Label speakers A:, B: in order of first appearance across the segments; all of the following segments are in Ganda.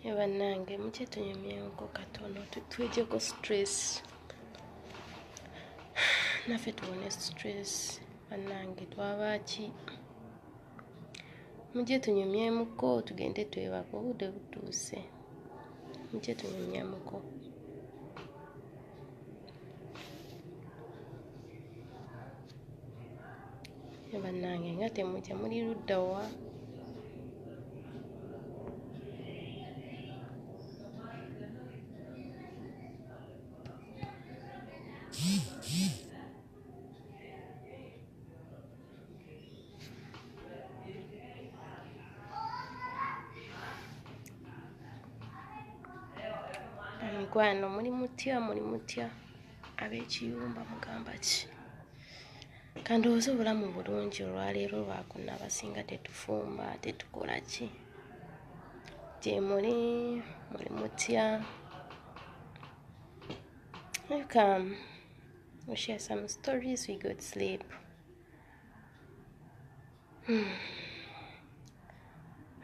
A: Bannange mukye tunyumyeko katono twejeko stress naffe tubone stress bannange twabaki mukye tunyumyemuko tugende twebaka obudde butuuse mukye tunyumyemuko bannange nga temujja muli ludda wa mikwano muli mutya ab'ekiyumba mugamba ki kandowooza obulamu bulungi olwaleero lwakuna abasinga tetufumba tetukola ki gye muli mutya welcome we share some stories we go to sleep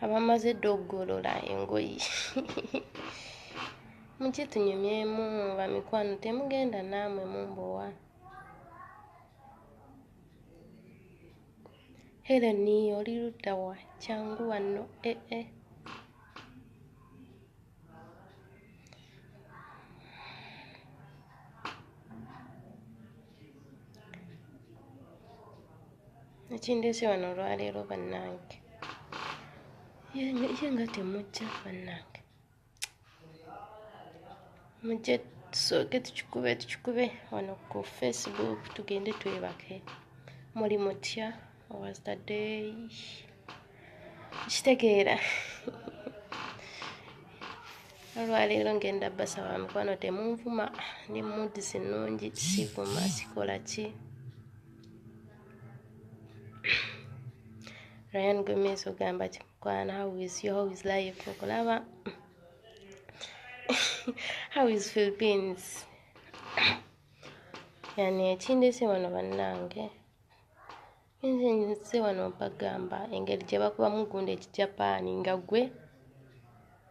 A: abamaze dda okugolola engoyi mukye tunyumyemu bamikwano temugenda naamwe mumbowa Heleni oli ludda wa kyangu wano ekindeese wano olwaleero bannange ye nga temujja bannange mujje tusooke tukikube wano ku Facebook tugende twebake muli mutya was the day kitegeera olwaleero ngenda basaba mikwano temunvuma ne moodi zinungi sivuma sikola ki Ryan Gomez ogamba kimukwana how is life okulaba how is Philippines yani ekindeese wano bannange nze wano bagamba engeri gye bakubamu gundi ekijapani nga gwe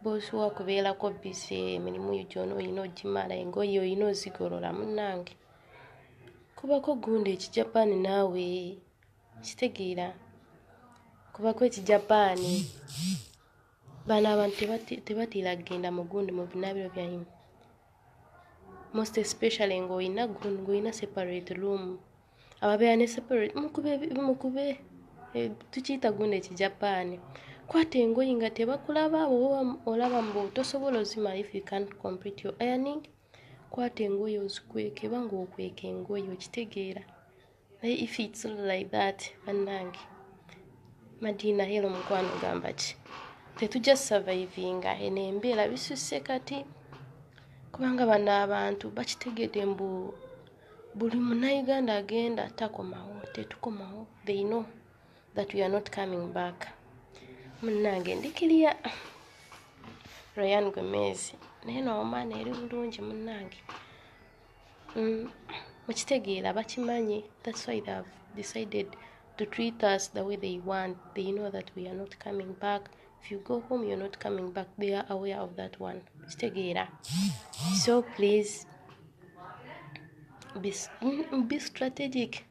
A: bw'osobola kubeerako bise emirimu gyona olina ogimala engoye olina ozigolola munnange kubako gundi ekijapani naawe kitegeera kubako ekijapani bano abantu tebatiira kugenda mu gundi mu binaabiro byanyu most especially ng'olina separate room ababeera ne separate mukube tukiyita gundi ekijapani kwata engoyi nga tebakulaba olaba mbu tosobola ozimala if you can't complete your ironing kwata engoyi ozikweke banga okweka engoyi okitegeera if it's like that bannange Madina hero mukwano gamba ki tetujja survivinga eno embeera bisusse kati kubanga bano abantu bakitegedde mbu buli munnayuganda agenda takomawo tetukomawo they know that we are not coming back munnange ndikiriya Ryan Gomez naye n'omwana eri bulungi munnange mukitegeera bakimanyi that's why they have decided to treat us the way they want. They know that we are not coming back. If you go home, you're not coming back. They are aware of that one. So please be strategic.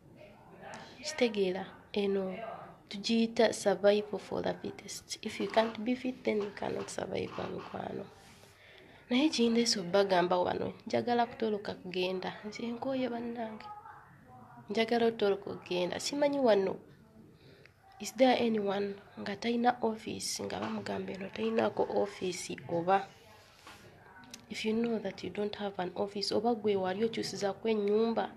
A: Tujita survival for the fittest. If you can't be fit, then you cannot survive. Naye kindeese bagamba wano njagala kutoloka kugenda nze nkooye bannange njagala otoloka kugenda simanyi wano is there anyone nga talina office nga bamugamba eno talinako office oba if you know that you don't have an office oba gwe wali okyusizaako ennyumba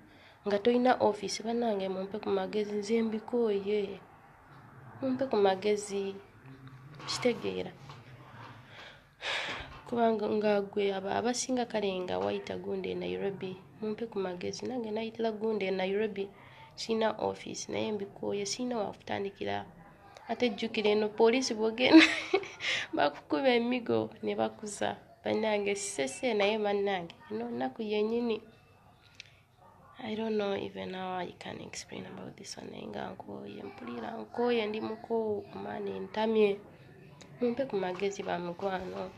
A: nga tolina office bannange mumpe ku magezi nze mbikooye mumpe ku magezi kitegeera kubanga nga gwe abasinga kale nga wayita gundi e Nairobi mumpe ku magezi nange nayitira gundi e Nairobi sina office naye mbikooye sina wakutandikira ate jjukira eno poliisi bwogenda bakukuba emigo ne bakuza bannange sese naye bannange eno nnaku yennyini I don't know even how I can explain about this one naye nga nkooye mpulira nkooye ndi mukoowu omwana entamye mumpe ku magezi ba mukwano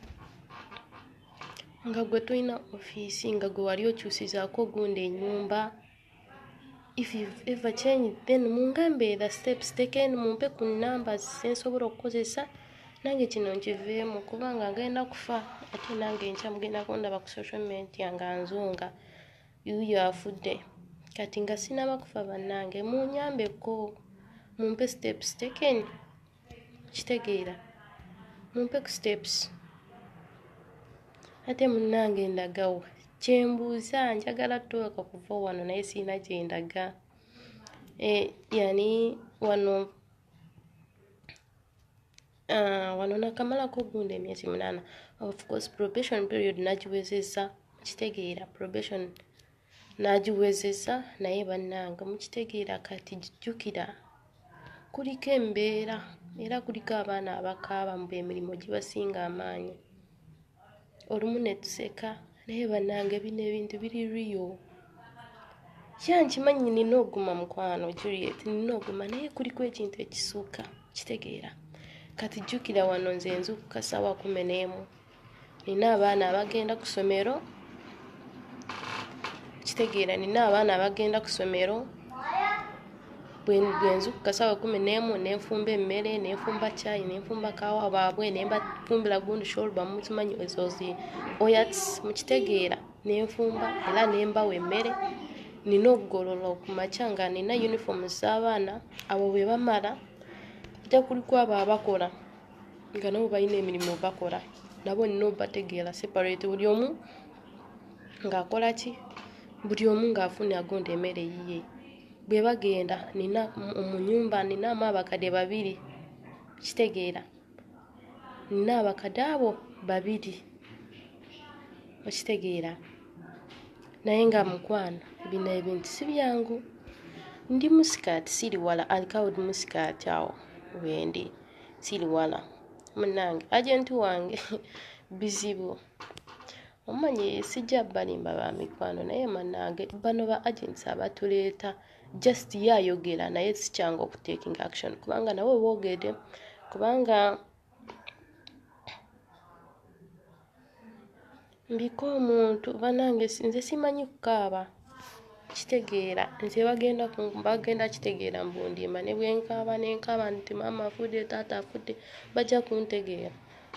A: nga gwe tulina ofiisi nga gwe wali okyusizaako gundi ennyumba. If you've ever changed, then mungambe the steps taken, mumpe ku numbers sensobola okukozesa nange kino nkiveemu kubanga ngenda kufa ate nange enkya mugenda kundaba ku social media nga nzunga yuyo afudde. Kati nga sinaba kufa bannange munyambeko, mumpe steps taken, kitegeera, mumpe ku steps. Ate munnange ndagawa kyembuuza njagala tuweka kuva wano naye siina gyendaga. Yani wano nakamalako gundi emyezi 8. Of course probation period nagiwezezza, kitegeera, probation nagiwezezza naye bannange mukitegeera. Kati jjukira kuliko embeera era kuliko abaana abakaaba mu emirimu gibasinga amaanyi. Olumu ne tuseka naye bannange bino ebintu biri riyo. Nkimanyi nina oguma mukwano Juliet, nina oguma naye kuliko ekintu ekisukka, kitegeera. Kati jjukira wano nze nzuukuka ssaawa 11. Nina abaana abagenda ku ssomero, kitegeera, nina abaana abagenda ku ssomero. Bwe nzuukuka ssaawa 11 nenfumba emmere, nenfumba chai, nenfumba kaawa baabwe, nembafumbira gundi shorba, mukimanyi ezo oyats, mukitegeera, nenfumba era nembawa emmere. Nina okugolola okumakya nga nina uniform z'abaana abo bwe bamala. Ate kuliko abo abakola nga nabo balina emirimu bakola, nabo nina obategeera separate, buli omu ng'akola ki, buli omu ng'afuna agonda emmere yiye. Bwe bagenda nina mu nnyumba ninamu abakadde 2, kitegeera, nina abakadde abo 2, okitegeera. Naye nga mukwano bino ebintu si byangu. Ndi musikaati siri wala, alikaudi musikaati awo wendi siri wala. Munnange agenti wange bizibu. Omanyi sijja balimba ba mikwano naye mannange bano ba agents abatuleeta just yayogera naye sikyanga okutaking action kubanga nawe boogedde, kubanga mbiko omuntu bannange nze simanyi kukaaba, kitegeera. Nze bagenda kitegeera mbundimba ne bwenkaaba nenkaaba nti maama afudde, taata afudde, bajja kuntegeera,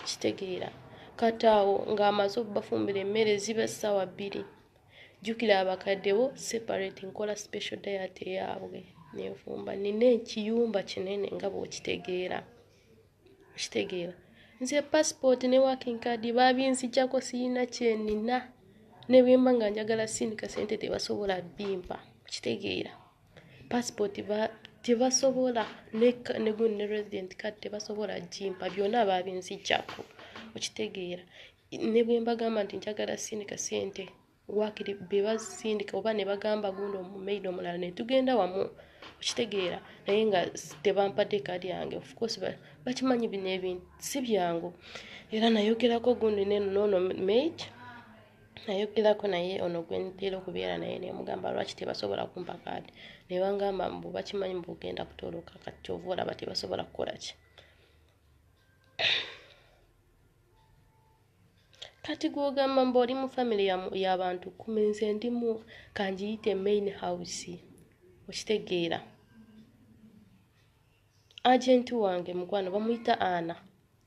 A: kitegeera. Kati awo ng'amaze okubafumbira emmere ziba ssaawa 2. Jjukira abakadde bo separate, nkola special diet yaabwe nenfumba. Nina ekiyumba kinene nga bw'okitegeera, okitegeera. Nze passport ne working card babinzijjako siyina kyenina. Ne bwemba nga njagala sindika ssente tebasobola bimpa, kitegeera. Passport tebasobola ne resident card tebasobola jimpa, byonna babinzijjako, okitegeera. Ne bwemba gamba nti njagala sindika ssente wakiri bebasindika oba ne bagamba gundi omumaid omulala ne tugenda wamu, okitegeera. Naye nga tebampadde kadi yange. Of course bakimanyi bino ebintu si byangu. Era nayogerako gundi n'ono maid, nayogerako naye ono gwe ntera okubeera naye nemugamba lwaki tebasobola kumpa kadi. Ne bangamba mbu bakimanyi mbu ogenda kutoloka, kati kyova olaba tebasobola kukola ki. Kati gwogamba mbu oli mu family y'abantu 10, nze ndimu kanjiyite main house, okitegeera. Agent wange mukwano bamuyita Ana,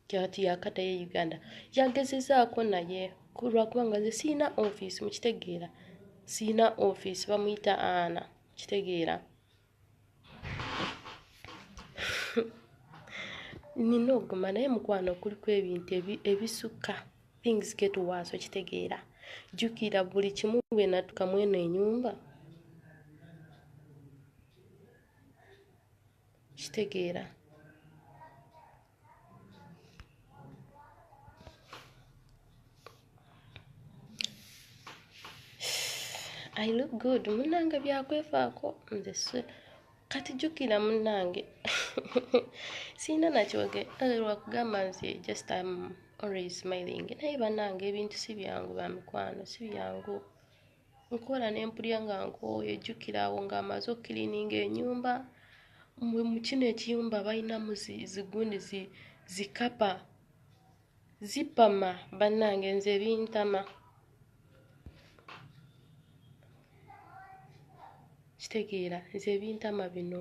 A: kati yakata ye Uganda, yagezezaako naye kulwakubanga nze siina office, mukitegeera, siina office, bamuyita Ana, kitegeera. Nina oguma naye mukwano kuliko ebintu ebisukka, things get worse, okitegeera. Jjukira buli kimu bwe natuka mweno ennyumba, kitegeera. I look good, munnange byakwefaako nze kati jjukira munnange siina nakyoge lwakugamba nze just I'm always smiling. Naye bannange ebintu si byangu ba mikwano, si byangu. Nkola nempulya nga nkooye, jjukira awo ng'amaze okukiliininga ennyumba. Mu kino ekiyumba balinamu zigundi zikapa zipama bannange nze bintama. kitegeera nze ebintama bino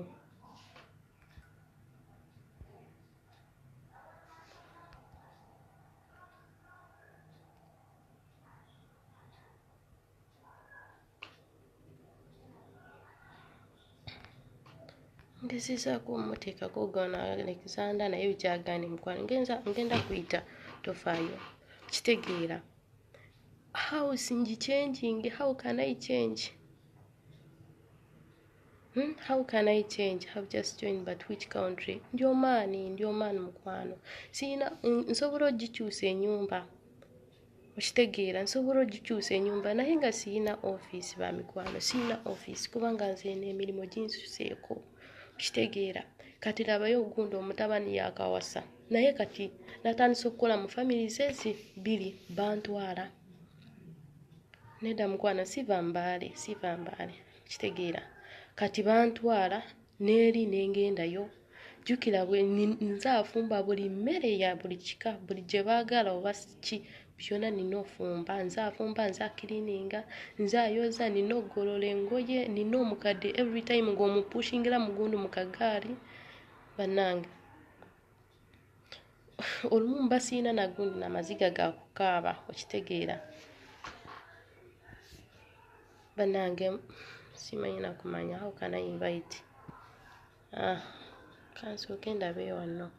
A: ngezezaako omuteekako gona Alexander naye bikyagaana mukwano ngenda kuyita tofaayo kitegeera house changing. How can I change? How can I change? Have just joined, but which country? Ndio maani mukwano sina nsobola ogikyusa ennyumba okitegeera nsobola ogikyusa ennyumba naye nga siyina office ba mikwano siyina office kubanga nze n'emirimu ginsuseeko kitegeera kati labayo ogundi omutabani yakawasa naye kati natandise okukola mu family zezi biri bantwala neda mukwano siva mbaale kitegeera kati bantwala neeri nengendayo jukira bwe nzaafumba buli mmere ya buli kika buli gye baagala oba ki byonna nina ofumba nzaafumba nzakirininga nzayoza nina ogolola engoye nina omukadde every time ng'omupushingira mugundu mu kagaali bannange olumu mba siina nagundi n'amaziga ga kukaaba okitegeera bannange simanyi na kumanya how can I invite kansooke ndabe wano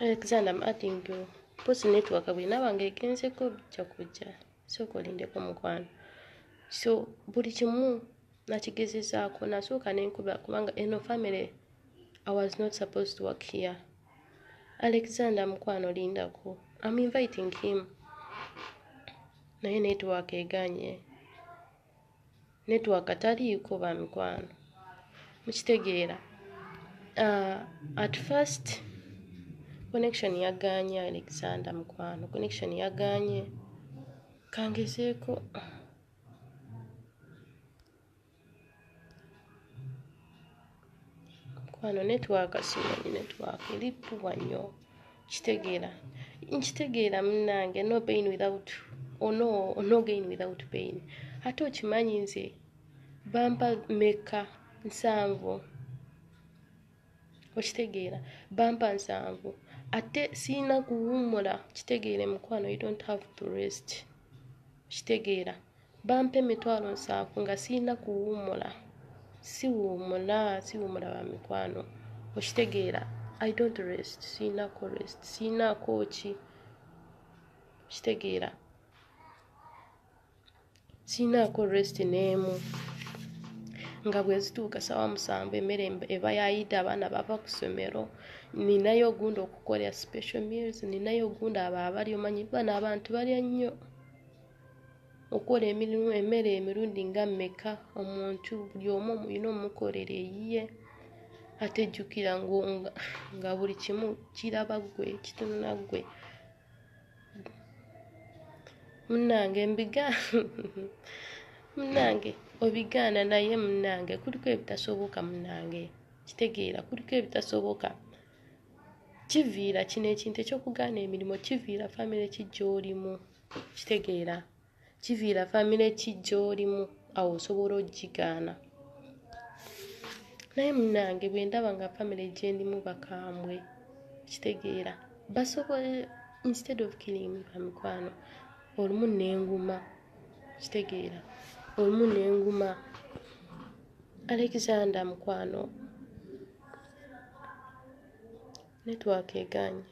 A: Alexander, I'm adding you. Post network bwinabanga egenzeko bijja kujja sooka olindeko mukwano so buli kimu nakigezezaako nasooka nenkuba kubanga eno family I was not supposed to work here. Alexander mukwano lindako I'm inviting him naye network eganye network ataliiko ba mikwano mukitegeera at first connection yaganye Alexander mukwano connection yaganye kangezeeko mukwano network simanyi network eri puwa nnyo nkitegeera munnange no pain without no gain without pain ate okimanyi nze bampa meka 7 okitegeera bampa 7 ate siina kuwummula kitegeere mukwano you don't have to rest kitegeera bampa 7,000 nga siina kuwummula siwummula ba mikwano okitegeera I don't rest siinaako rest siinaako ki kitegeera siinaako rest n'emu nga bwe zituuka sawa 7 emmere eba yayidde abaana bava ku ssomero ninayo ogundi okukola special meals ninayo ogundi abali omanyi bana abantu balya nnyo okola emirimu emmere emirundi nga mmeka omuntu buli omu mulina omukolera eyiye ate jjukira nga buli kimu kiraba ggwe kitunula ggwe munnange munnange obigaana naye munnange kuliko ebitasoboka munnange kitegeera kuliko ebitasoboka kiviira kino ekintu ekyokugaana emirimu kiviira famire kijja olimu kitegeera kiviira famire kijja olimu awo osobola ogigaana naye munnange bwe ndaba nga famire gyendimu bakambwe kitegeera basobole instead of killing me bamikwano olumu n'enguma kitegeera olumu n'enguma Alexander mukwano network eganye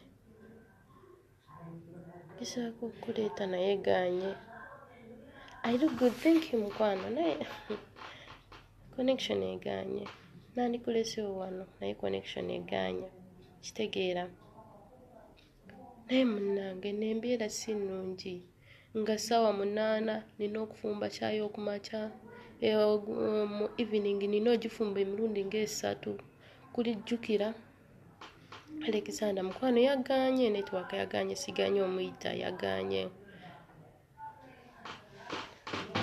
A: gezaako okuleeta naye eganye I look good thank you mukwano naye connection eganye nandikulesewo wano naye connection eganye kitegeera naye munnange nembeera si nnungi nga ssaawa 8 nina okufumba kyayi okumakya mu evening nina ogifumba emirundi nga3 kulijjukira Alexander mukwano yaganye network yaganye siganye omuyita yaganye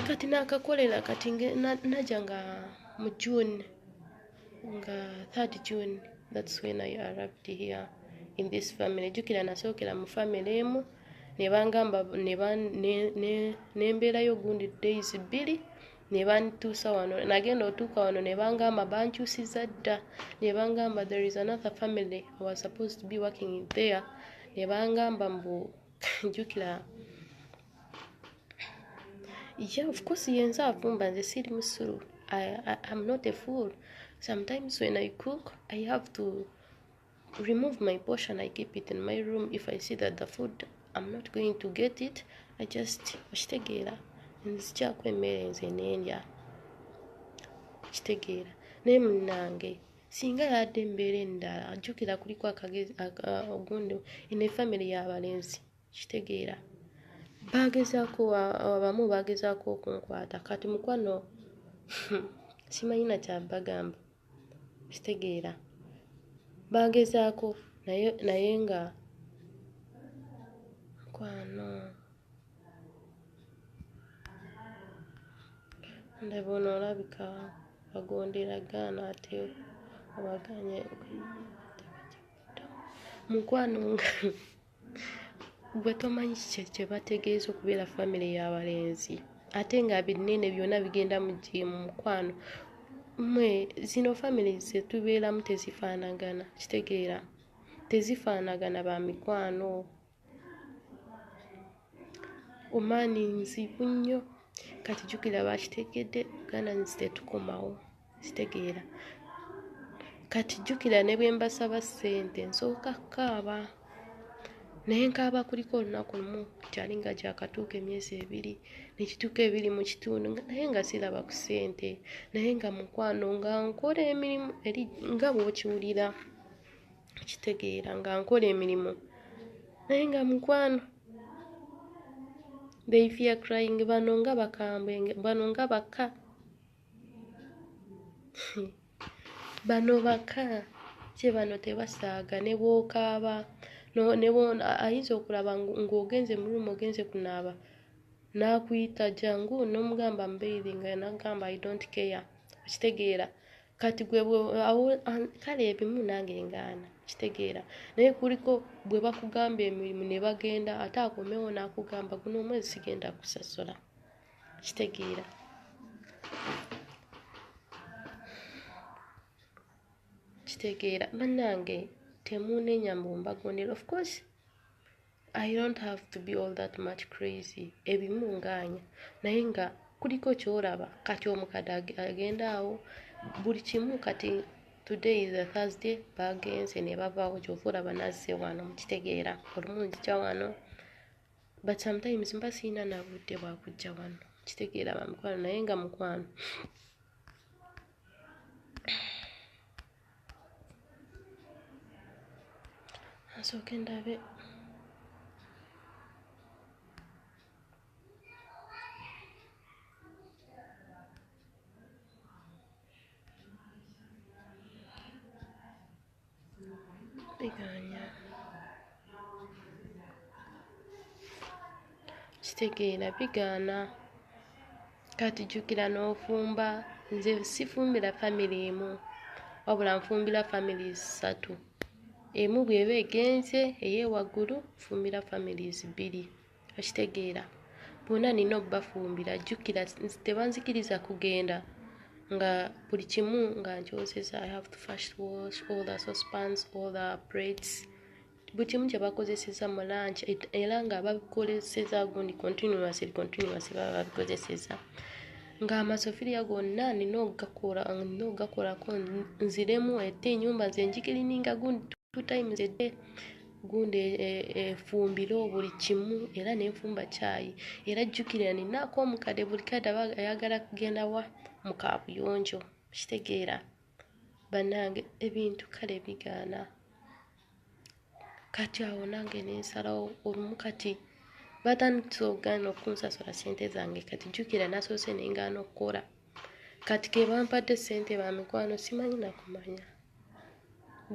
A: kati nakakolera kati najja nga mu June nga 3rd June that's when I arrived here in this family jukira nasookera mu family emu ne bangamba ne mbeerayo gundi days 2 ne bantuusa wano nagenda otuuka wano ne bangamba bankyusiza dda ne bangamba there is another family who was supposed to be working there ne bangamba mbu jjukira yeah of course yenza afumba nze siri musuru I'm not a fool. Sometimes when I cook I have to remove my portion. I keep it in my room. If I see that the food I'm not going to get it, I just kitegeera nzikyako emmere nze nendya kitegeera naye munnange singa yadde embeera endala ajjukira kuliko akagezi ogundi ine family y'abalenzi kitegeera bagezaako abamu bagezaako okunkwata kati mukwano simanyi na kyabagamba kitegeera bagezaako naye nga mukwano ndaba ono olabika bagondera gaana ate obaganye mukwano nga gwe tomanyi kye bategeeza okubeera family y'abalenzi ate nga binene byonna bigenda mu jimu mukwano mwe zino family zetubeeramu tezifaanagana kitegeera tezifaanagana ba mikwano omaani nzibu nnyo kati jjukira bakitegedde Uganda nzi tetukomawo kitegeera kati jjukira ne bwe mbasaba ssente nsooka kaaba naye nkaaba kuliko olunaku lumu kyali nga gyakatuuka emyezi 2 nekituuka 2 mu kitundu naye nga siraba ku ssente naye nga mukwano nga nkola emirimu eri nga bw'okiwulira kitegeera nga nkola emirimu naye nga mukwano they fear crying bano nga bakambwe bano nga baka bano baka kye bano tebasaaga ne bw'okaaba ne ayinza okulaba ng'ogenze mu rumu ogenze kunaaba n'akuyita jangu n'omugamba mbeeri nga n'agamba I don't care kitegeera kati gwe kale ebimu nange ngaana kitegeera naye kuliko bwe bakugamba emirimu ne bagenda ate akomewo n'akugamba guno omwezi sigenda kusasula kitegeera bannange temunenya mbumbagondera of course I don't have to be all that much crazy ebimu ngaanya naye nga kuliko kyolaba kati omukadde agenda awo buli kimu kati today is a Thursday bagenze ne bavaawo kyova olaba nazze wano mukitegeera olumungi kya wano but sometimes mba siina nabudde bwakujja wano kitegeera bamukwano naye nga mukwano asooke ndabe biganya kitegeera bigaana kati jjukira n'ofumba nze sifumbira family emu wabula nfumbira families 3 emu bw'eba egenze ey'ewaggulu nfumbira families 2 okitegeera bonna nina obbafumbira jjukira tebanzikiriza kugenda nga buli kimu nga nkyozeza I have to first wash all the saucepans all the plates buli kimu kye bakozeseza mu lunch era nga babikozeseza gundi continuously baba babikozeseza nga amasofiriya gonna nina ogakolako nziremu ate ennyumba nze njikirininga gundi 2 times a day gundi efumbiro buli kimu era nenfumba caayi era jjukira ninaako omukadde buli kadde ayagala kugenda wa mu kaabuyonjo kitegeera bannange ebintu kale bigaana kati awo nange nensalawo olumu kati batandise okugaana okunsasula ssente zange kati jjukira nasoose nengaana okukola kati ke bampadde ssente ba mikwano simanyi nakumanya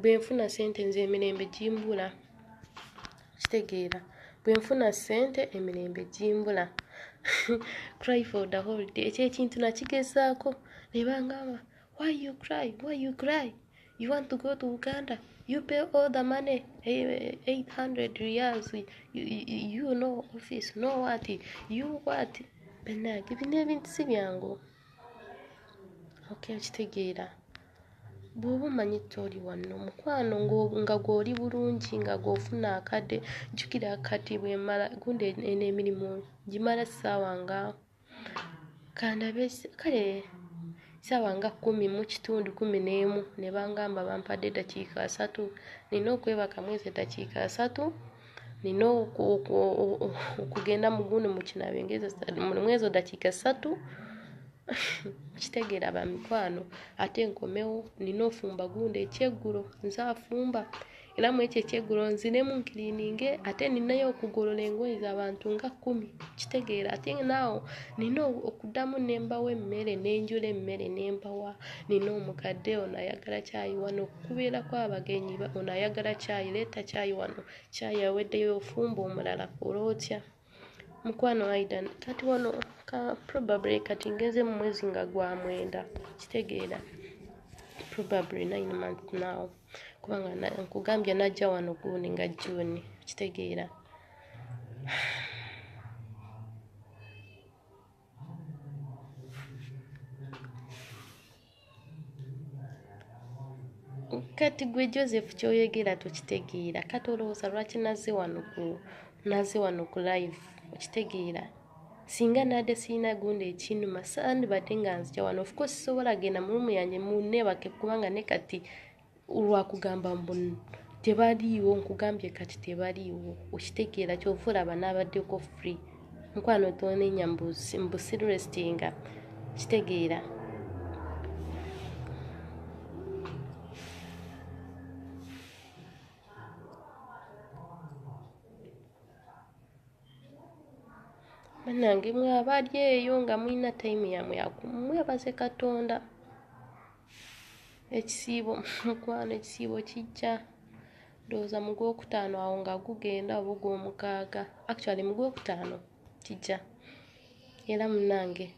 A: bwe nfuna ssente nze emirembe gimbula kitegeera bwe nfuna ssente emirembe gimbula cry for the holiday ekyo ekintu nakigezaako ne bangamba why you cry you want to go to Uganda You pay all the money, 800 riyals. You know office, no what, you what. Bannange bino ebintu si byangu. Okay, okitegeera. Bw'oba omanyi toli wano mukwano nga gw'oli bulungi nga gw'ofuna akadde, jjukira kati bwe mmala gundi eno emirimu gimala ssaawa nga kandabe kale ssaawa nga 10 mu kitundu 11 ne bangamba bampadde eddakiika 3, nina okwebaka mwezi eddakiika 3, nina okugenda mu gundi mu kinaabye mwezi eddakiika 3. Kitegeera ba mikwano ate nkomewo nina ofumba gundi ekyeggulo nze afumba era mu ekyo ekyeggulo nziremu nkiriininge ate ninayo okugolola engoye z'abantu nga 10. Kitegeera ate naawo nina okuddamu nembawo emmere nenjula emmere nembawa. Nina omukadde ono ayagala caayi wano kubeerako abagenyi ono ayagala caayi leeta caayi wano caayi aweddeyo ofumba omulala olwotya. Mukwano Aidan kati wano probably kati ngeze mu mwezi nga gwa 9. Kitegeera probably 9 months now kubanga nkugambye najja wano gundi nga June. Kitegeera kati gwe Joseph kyoyegera tukitegeera kati olowooza lwaki nazze wano ku live. Okitegeera singa nadde sirina gundi ekinuma sandibadde nga nzija wano. Of course sobola genda mu rumu yange munneebake kubanga ne kati olwakugamba mbu tebaliiwo nkugambye kati tebaliiwo. Okitegeera kyova olaba n'abaddeko free mukwano tonenya mbu sirrestinga. Kitegeera bannange mwe abali eyo nga mulina time yamwe yakumwebaze Katonda. Ekisiibo mukwano ekisiibo kijja ndowooza mu Gwokutaano awo nga gugenda oba Gwomukaaga. Actually mu Gwokutaano kijja era munnange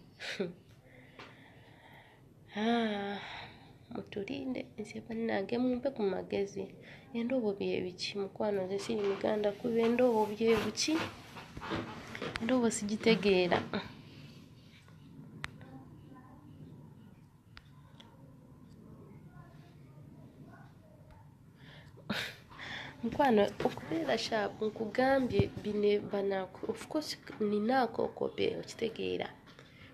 A: mutulinde nze bannange mumpe ku magezi. Endoobo bye biki mukwano nze siri muganda kuba endoobo bye biki endoobo sigitegeera. Mukwano okubeera sharp nkugambye bine banaku. Of course ninaako kope. Okitegeera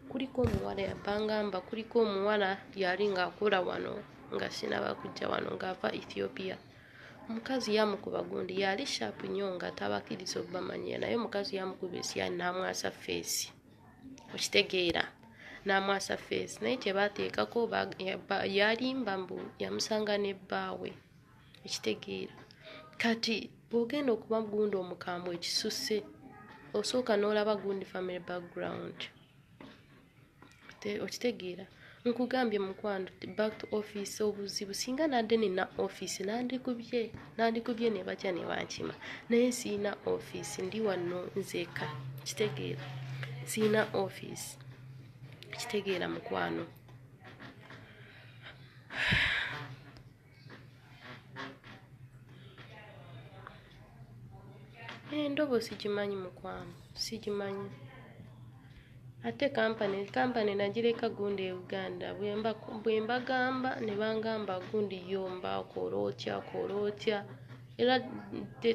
A: kuliko omuwala yabangamba kuliko omuwala yali ng'akola wano nga sinaba kujja wano ng'ava Ethiopia. Omukazi yamukuba gundi yali sharp nnyo nga tabakkiriza obamanyira naye omukazi yamukuba esiyani n'amwasa feesi. Okitegeera n'amwasa feesi naye kyebateekako yalimba mbu yamusanga n'ebbaawe. Ekitegeera kati bw'ogenda okuba gundi omukambwe ekisusse osooka n'olaba gundi family background. Okitegeera nkugambye mukwano back to office obuzibu singa nadde nina office nandikubye ne bajja ne bankima naye siina office ndi wano nzeka. Kitegeera siina office. Kitegeera mukwano endoobo sigimanyi mukwano sigimanyi. Ate kampani nagireka gundi e Uganda bwe mbagamba ne bangamba gundi yomba kolotya era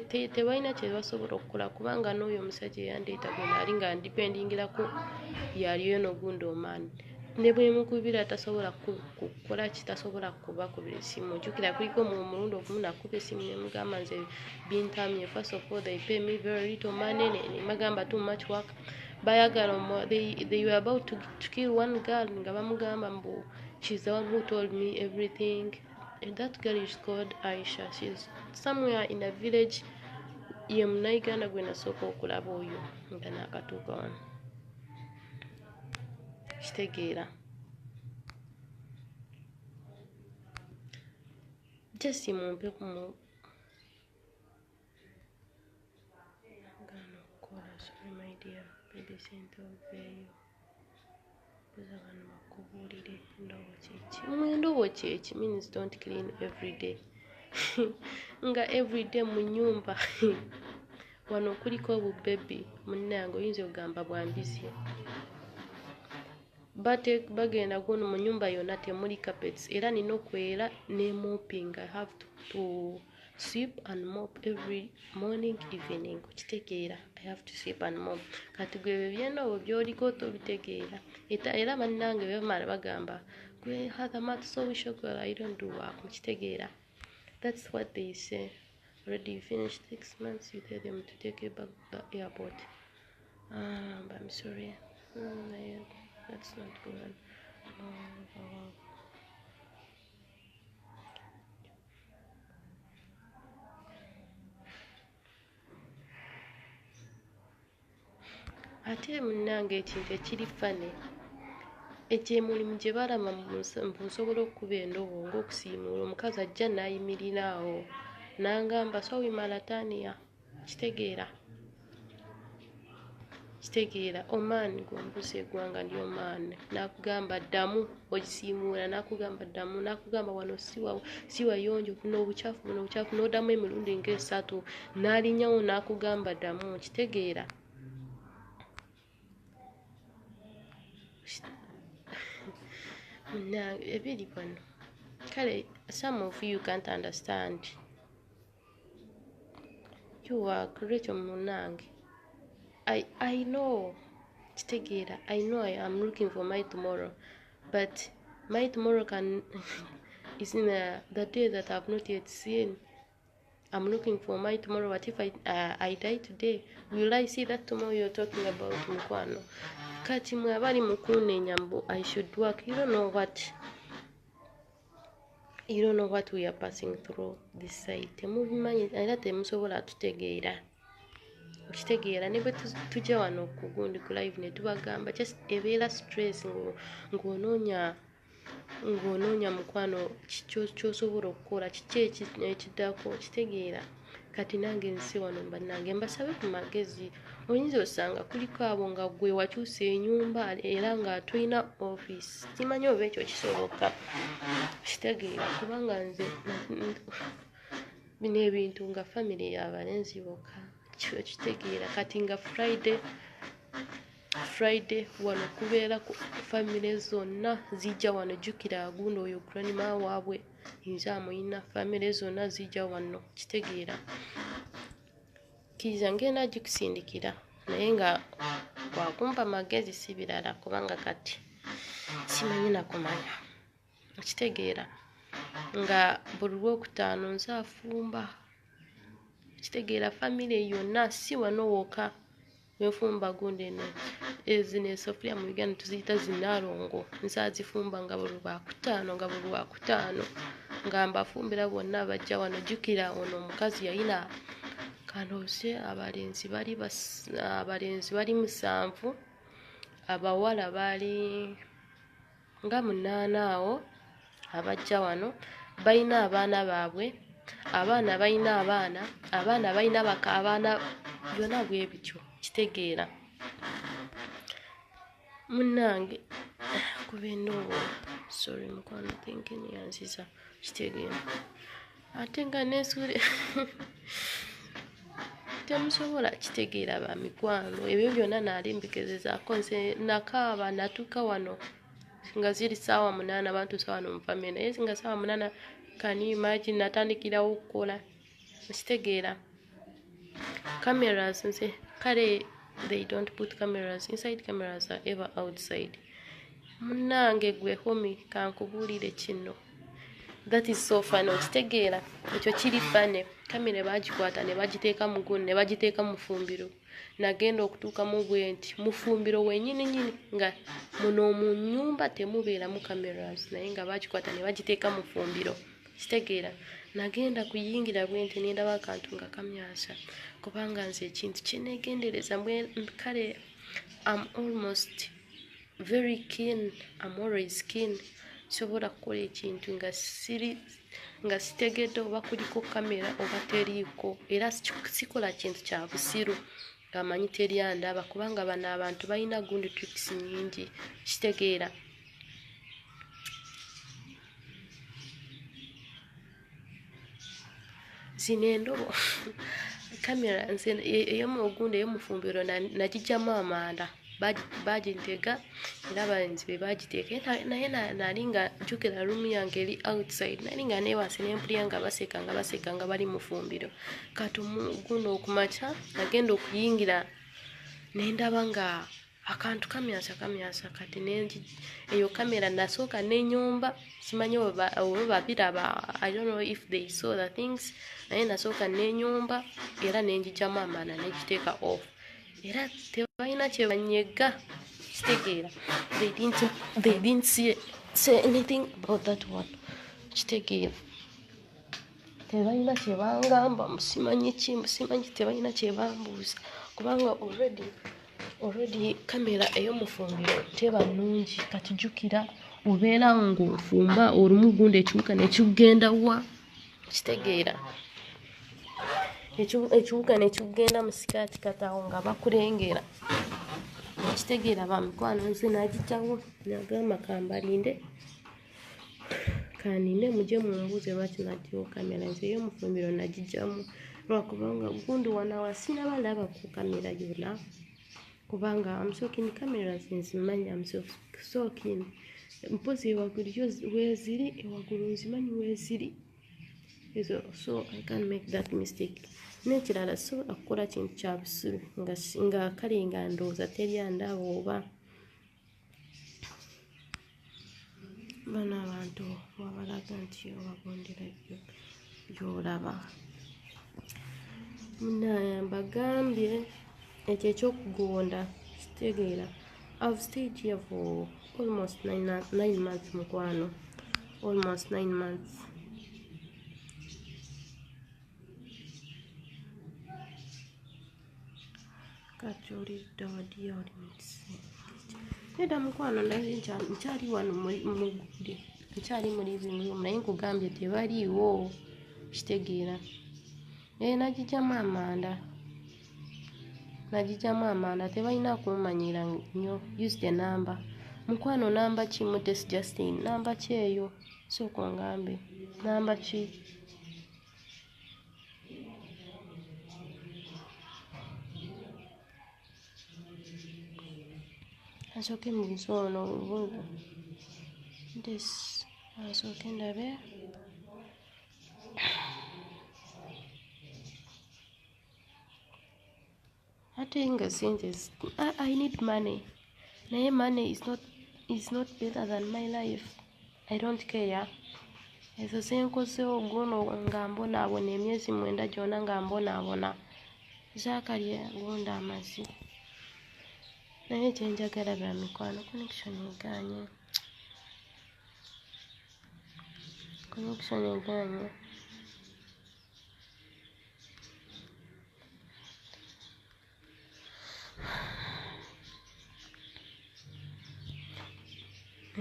A: tebalina kye basobola okukola kubanga n'oyo omusajja eyandeeta gwe naali nga ndipendingirako yaliyo no gundi omaani ne bwe mukubira tasobola kukola kitasobola kubakubira essimu. Njukira kuliko mu mulundi ogumu nakuba essimu ne mugamba nze bintamye. First of all they pay me very little money ne magamba too much work. Bayagala they were about to kill one girl nga bamugamba mbu she's the one who told me everything. And that girl is called Aisha. She's somewhere in a village. Ye munaiganda gwe nasooka okulaba oyo nga nakatuuka wano. Kitegeera just mumpe kumu gano kola. Sorry my dear baby center veyo buza bano bakubuulire endoobo kyeki. Endoobo kyeki means don't clean every day. nga everyday mu nyumba wano kuliko obubebi munnange oyinza okugamba bwambizye bagenda guno mu nyumba yonna temuli carpets era nina okwera ne mopping. I have to sweep and mop every morning evening okitegeera. I have to sweep and mop kati gwe byenoobo byoliko tobitegeera era bannange bemala bagamba gwe hatha maths so we should go I don't do work okitegeera. That's what they say. Already you finished 6 months, you tell them to take you back to the airport. But I'm sorry. That's not good. Ate munnange ekintu ekiri fane ekyemulimu gye balama mbusobola okuba endobo ng'okusiimuula omukazi ajja n'ayimirira awo n'angamba sowi malatania kitegeera omaani gwombuza eggwanga ndi omaani n'akugamba ddamu ogisiimuula n'akugamba ddamu n'akugamba wano si wayonjo n'obucaafu n'oddamu emirundi ng'esatu n'alinyawo n'akugamba ddamu kitegeera. Ebiri wano kale some of you can't understand. You are great munange. I know kitegeera. I know I am looking for my tomorrow, but my tomorrow is in the day that I have not yet seen. I'm looking for my tomorrow. What if I die today? Will I see that tomorrow you're talking about, mukwano? Kati mwe abali mukunenya mbu I should work. You don't know what we are passing through this side. Temubimanyi era temusobola tutegeera. Okitegeera ne bwe tujja wano ku gundi ku live ne tubagamba just ebeera stress ng'onoonya mukwano ky'osobola okukola kiki ekiddako kitegeera. Kati nange nsi wano bannange mbasabe ku magezi. Oyinza osanga kuliko abo nga gwe wakyusa ennyumba era nga tulina office. Simanyi oba ekyo kisoboka kitegeera kubanga nze bino ebintu nga family y'abalenzi bokka kitegeera. Kati nga Friday wano kubeera ku family zonna zijja wano jjukira agundi oyo grandma waabwe nze amuyina family zonna zijja wano kitegeera. Kiza ngenda gikusindikira naye nga wakumpa magezi si birala kubanga kati simanyi nakumanya okitegeera nga buli Lwokutaano nze afumba kitegeera family yonna si wano wokka wenfumba gundi zino esafuriya mu Uganda tuziyita zinaalongo nze azifumba nga buli Lwakutaano nga mbafumbira bonna abajja wano jjukira ono omukazi yayina kanooze abalenzi bali 7 abawala bali nga 8 awo abajja wano balina abaana baabwe abaana balina abaana balina abaana byonna bwe bityo kitegeera. Munnange kuba endoobo sorry mukwano thinking yanziza kitegeera ate nga neesule temusobola kitegeera ba mikwano ebyo byonna naalimbikezezaako nze nakaaba natuuka wano nga ziri ssaawa 8 abantu ssaawa wano mu family naye nga ssaawa 8 can you imagine natandikirawo okukola kitegeera. Cameras nze kale they don't put cameras inside, cameras are ever outside. Munnange gwe homi kankubuulire kino. That is so funny okitegeera ekyo kiri fane. Kamera bagikwata ne bagiteeka mu gundi ne bagiteeka mu fumbiro nagenda okutuukamu bwe nti mu fumbiro wennyini nga muno mu nnyumba temubeeramu cameras naye nga bagikwata ne bagiteeka mu fumbiro kitegeera. Nagenda kuyingira bwe nti nendaba akantu nga kamyasa kubanga nze ekintu kyeneegendereza kale I'm almost very keen. I'm always keen. Sobola kukola ekintu nga sitegedde oba kuliko kamera oba teriiko era sikola kintu kya busiru ng'amanyi teri andaba kubanga bano abantu balina gundi tricks nnyingi kitegeera. zino endobo kamera nze ey'omugundu ey'omufumbiro nagijjamu amanda bagintega era abalenzi be bagiteeka naye nali nga jjukira rumu yange eri outside nali nga neewase n'empulira nga baseka nga bali mu fumbiro kati omugundu okumakya nagenda okuyingira nendaba nga akantu kamyasa kati eyo kamera nasooka nenyomba simanyi oba babiraba I don't know if they saw the things naye nasooka nenyomba era nenjijjamu amaana negiteeka off era tebalina kyebanyega kitegeera they didn't say anything about that one kitegeera tebalina kyebangamba musimanyi tebalina kyebambuuza kubanga already kamera ey'omufumbiro teba nnungi kati jjukira obeera ng'ofumba olumu gundi ekiwuka nekigenda wa kitegeera ekiwuka nekigenda mu sikaati kati awo nga bakulengera ekitegeera bamikwano nze nagijjawo nagamba kambalinde kanine mujye mumbuuze lwaki naggyawo kamera nze ey'omufumbiro nagijjamu lwakubanga gundi wanawa sinabalaba ku kamera yonna kubanga amusooking cameras nzimanyi amusooking mpozi ewagulu weeziri ewagulu nzimanyi weeziri ezo so I can't make that mistake n'ekirala so akukola kintu kya busubi nga kale nga ndowooza teryandaba oba bano abantu wabalaga nti obagondera byolaba mbagambye ekyo ekyokugonda kitegeera I've stayed here for almost 9 months mukwano almost 9 months kati olidda wadiya oli mukisi nedda mukwano ndazi nkyali wano mugudde nkyali mu living room naye nkugambye tebaliiwo kitegeera nagijjamu amanda tebalina kumanyira nnyo use the number mukwano namba ki Modest Justin namba ki eyo sooka ongambe namba ki asooke mubuuze ono obulungi asooke ndabe ate nga sente I need money naye money is not better than my life I don't care ezo zenkozeewo guno nga mbonaabona emyezi 9 gyonna nga mbonaabona zakalya gonda amazzi naye kyenjagala bya mikwano connection eganye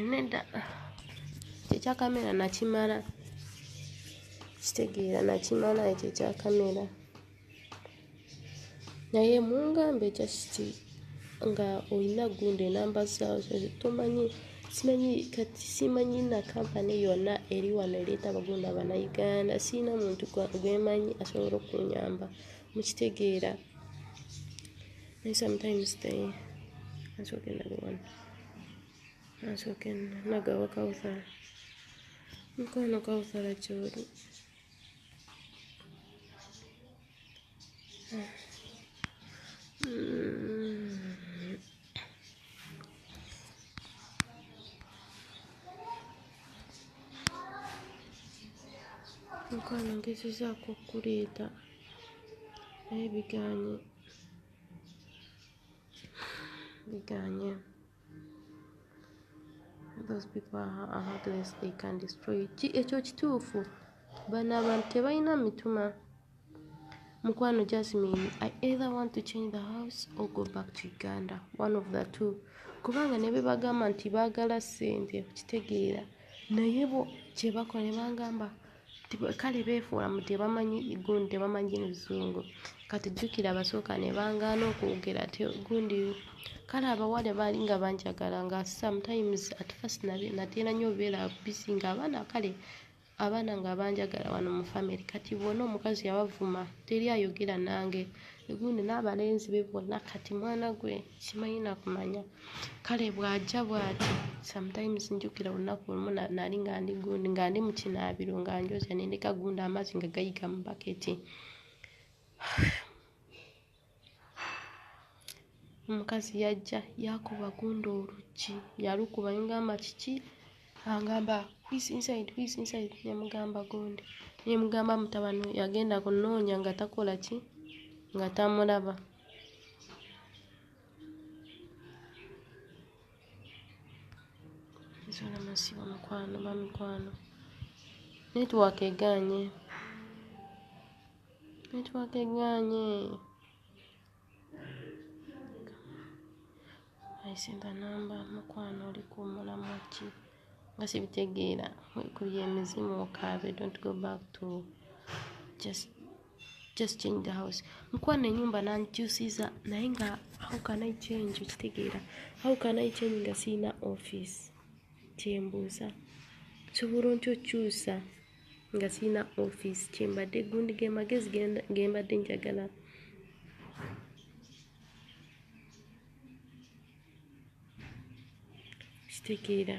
A: nedda ekya kamera nakimala kitegeera nakimala ekyo ekya kamera naye mungambe kyakiti nga olina gundi enamba zaawo tomanyi simanyi na kampani yonna eri wano ereeta abagundi Abanayuganda siina muntu gwemanyi asobola okunyamba mukitegeera naye sometimes ansooke ndabiwano ansooke nagawa Kawuthara mukwano Kawuthara kyoli mukwano ngezezaako okuleeta naye biganye those people are heartless they can destroy ekyo kituufu bano abantu tebalina mituma mukwano Jasmine I either want to change the house or go back to Uganda one of the two kubanga ne bagamba nti baagala ssente kitegeera naye bo kyebakola ne bangamba kale beefuula mu tebamanyi gundi tebamanyi Luzungu kati jjukira abasooka ne bangaana okwogera gundi kale abawala baali nga banjagala nga sometimes at first nateera nnyo obeera busy ng'abaana kale abaana nga banjagala wano mu family kati bonna omukazi yabavuma teri ayogera nange egundi n'abalenzi be bonna kati mwana gwe simanyi nakumanya kale bw'ajja bw'ati sometimes njukira olunaku olumu nali nga ndi gundi nga ndi mu kinaabiro nga njoza ne ndeka gundi amazzi nga gayiga mu baketi. Omukazi yajja yakuba gundi oluggi yalukuba ngamba kiki angamba who's inside nemugamba gundi nemugamba mutabani yagenda kunoonya nga takola ki nga tamulaba. Nsola masiba mukwano bamikwano network eganye aisemba namba mukwano oli ku mulamwa ki nga sibitegeera wekubye emizimu okaabe don't go back to just change the house. Mukwano enyumba nankyusiza naye nga how can I change okitegeera how can I change nga sina office kyembuuza sobola ntyo kyusa nga sina office kyembadde gundi ge magezi gembadde njagala. Kitegeera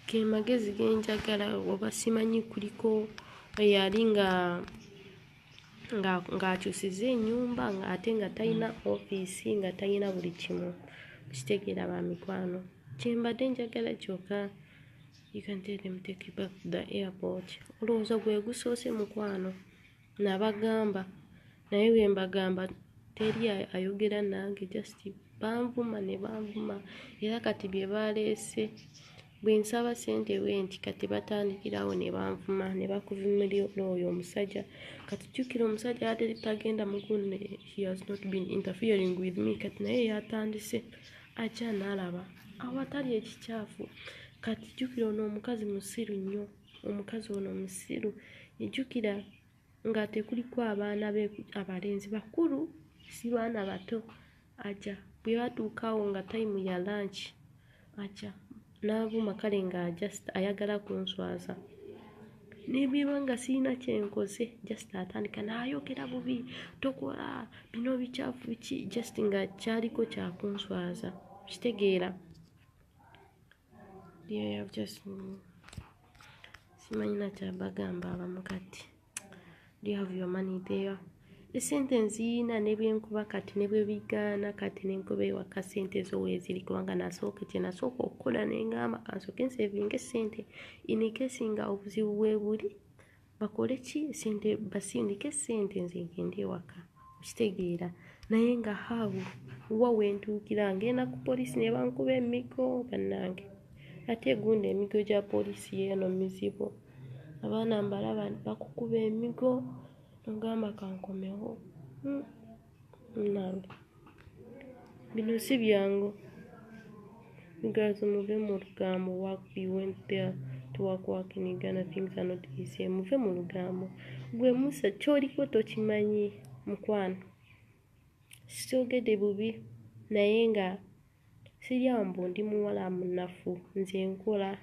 A: ke magezi genjagala oba simanyi kuliko yali nga akyusiza ennyumba ate nga talina office nga talina buli kimu kitegeera bamikwano kyembadde njagala kyokka you can tell them take you back to the airport. Olowooza gwe gusoose mukwano nabagamba naye wembagamba teri ayogera nange just banvuma ne banvuma era kati bye baleese bwe nsaba ssente wenti kati batandikirawo ne banvuma ne bakuvumira oyo omusajja kati jjukira omusajja ate tagenda mugunne he has not been interfering with me kati naye yatandise ajja n'alaba awatali ekikyafu kati jjukira ono omukazi musiru nnyo omukazi ono musiru ejjukira nga tekuliko abaana be abalenzi bakulu si baana bato ajja bwe batuukaawo nga time ya lunch ajja n'avuma kale nga just ayagala kunswaza nebweba nga sirina kyenkoze just atandika n'ayogera bubi tokola bino bikyafu biki just nga kyaliko kyakunswaza kitegeera simanyi na kyabagamba abamu kati do you have your money there esente nziina ne byenkuba kati ne bwe bigaana kati nenkuba ewaka sente zo weeziri kubanga nasooka okukola nengamba kansooke nsevinga esente inikesi nga obuzibu bwe buli bakole ki sente basindike sente nze ngende ewaka okitegeera naye nga hawu wa wentuukira ngenda ku poliisi ne bankuba emigo bannange ate gundi emigo gya poliisi yeeno mizibu abaana mbalaba bakukuba emigo nogamba kankomewo nange bino si byangu. You guys muve mu lugambo work we went there to work in Uganda things are not easy muve mu lugambo gwe musa kyoliko tokimanyi mukwano sikyogedde bubi naye nga siryambu ndi muwala munafu nze nkola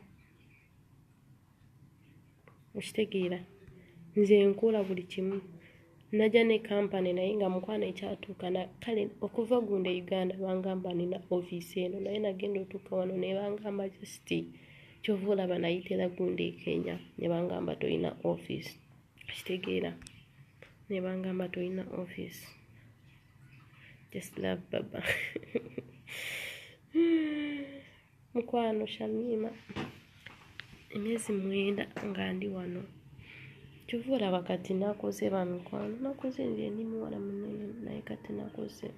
A: okitegeera nze nkola buli kimu najja ne kampani naye nga mukwano ekyatuuka kale okuva gundi Uganda bangamba nina office eno naye nagenda otuuka wano ne bangamba just kyova olaba nayitira gundi e Kenya ne bangamba tolina office kitegeera ne bangamba tolina office just love baba mukwano Shamima emyezi 9 nga ndi wano kyova olaba kati nakoze bamikwano nakoze nze ndi muwala munene naye kati nakoze